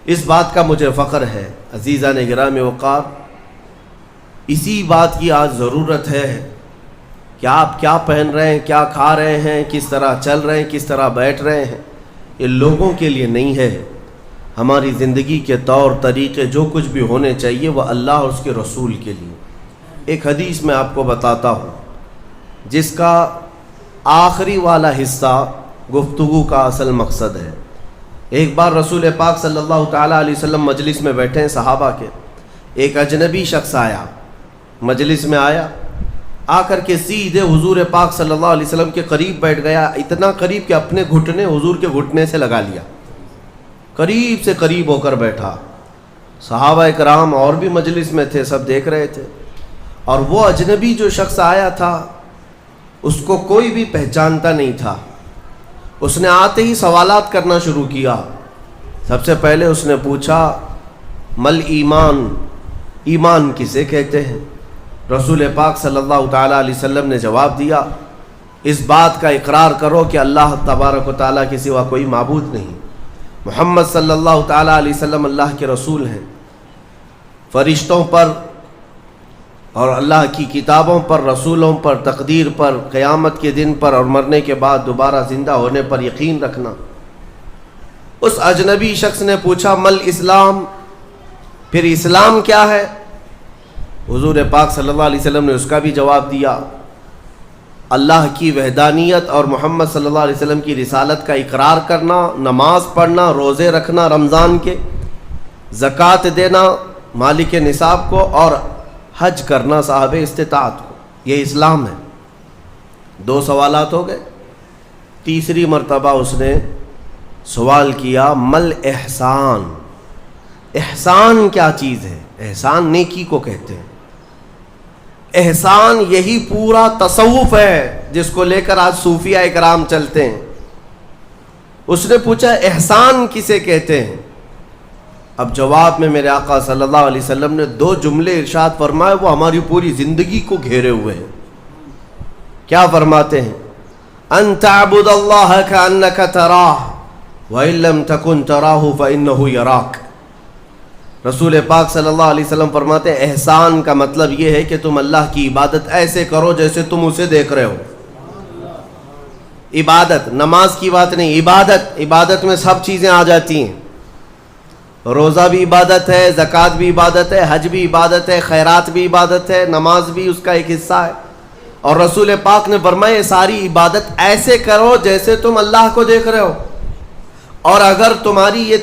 اس بات کا مجھے فخر ہے عزیزان گرامی وقار، اسی بات کی آج ضرورت ہے کہ آپ کیا پہن رہے ہیں، کیا کھا رہے ہیں، کس طرح چل رہے ہیں، کس طرح بیٹھ رہے ہیں، یہ لوگوں کے لیے نہیں ہے۔ ہماری زندگی کے طور طریقے جو کچھ بھی ہونے چاہیے وہ اللہ اور اس کے رسول کے لیے۔ ایک حدیث میں آپ کو بتاتا ہوں جس کا آخری والا حصہ گفتگو کا اصل مقصد ہے۔ ایک بار رسول پاک صلی اللہ تعالیٰ علیہ وسلم مجلس میں بیٹھے ہیں صحابہ کے، ایک اجنبی شخص آیا، مجلس میں آیا، آ کر کے سیدھے حضور پاک صلی اللہ علیہ وسلم کے قریب بیٹھ گیا، اتنا قریب کہ اپنے گھٹنے حضور کے گھٹنے سے لگا لیا، قریب سے قریب ہو کر بیٹھا۔ صحابہ اکرام اور بھی مجلس میں تھے، سب دیکھ رہے تھے، اور وہ اجنبی جو شخص آیا تھا اس کو کوئی بھی پہچانتا نہیں تھا۔ اس نے آتے ہی سوالات کرنا شروع کیا۔ سب سے پہلے اس نے پوچھا مل ایمان، ایمان کسے کہتے ہیں؟ رسول پاک صلی اللہ تعالیٰ علیہ وسلم نے جواب دیا، اس بات کا اقرار کرو کہ اللہ تبارک و تعالیٰ کے سوا کوئی معبود نہیں، محمد صلی اللہ تعالیٰ علیہ وسلم اللہ کے رسول ہیں، فرشتوں پر اور اللہ کی کتابوں پر، رسولوں پر، تقدیر پر، قیامت کے دن پر اور مرنے کے بعد دوبارہ زندہ ہونے پر یقین رکھنا۔ اس اجنبی شخص نے پوچھا مل اسلام، پھر اسلام کیا ہے؟ حضور پاک صلی اللہ علیہ وسلم نے اس کا بھی جواب دیا، اللہ کی وحدانیت اور محمد صلی اللہ علیہ وسلم کی رسالت کا اقرار کرنا، نماز پڑھنا، روزے رکھنا رمضان کے، زکوٰۃ دینا مالک نصاب کو، اور حج کرنا صاحب استطاعت کو، یہ اسلام ہے۔ 2 سوالات ہو گئے۔ تیسری مرتبہ اس نے سوال کیا مل احسان، احسان کیا چیز ہے؟ احسان نیکی کو کہتے ہیں، احسان یہی پورا تصوف ہے جس کو لے کر آج صوفیہ اکرام چلتے ہیں۔ اس نے پوچھا احسان کسے کہتے ہیں؟ اب جواب میں میرے آقا صلی اللہ علیہ وسلم نے 2 جملے ارشاد فرمائے، وہ ہماری پوری زندگی کو گھیرے ہوئے ہیں۔ کیا فرماتے ہیں؟ ان تعبد اللہ کأنک تراہ وإن لم تکن تراہ فإنہ یراک۔ رسول پاک صلی اللہ علیہ وسلم فرماتے ہیں احسان کا مطلب یہ ہے کہ تم اللہ کی عبادت ایسے کرو جیسے تم اسے دیکھ رہے ہو۔ عبادت، نماز کی بات نہیں، عبادت میں سب چیزیں آ جاتی ہیں۔ روزہ بھی عبادت ہے، زکوٰۃ بھی عبادت ہے، حج بھی عبادت ہے، خیرات بھی عبادت ہے، نماز بھی اس کا ایک حصہ ہے۔ اور رسول پاک نے فرمایا ساری عبادت ایسے کرو جیسے تم اللہ کو دیکھ رہے ہو، اور اگر تمہاری یہ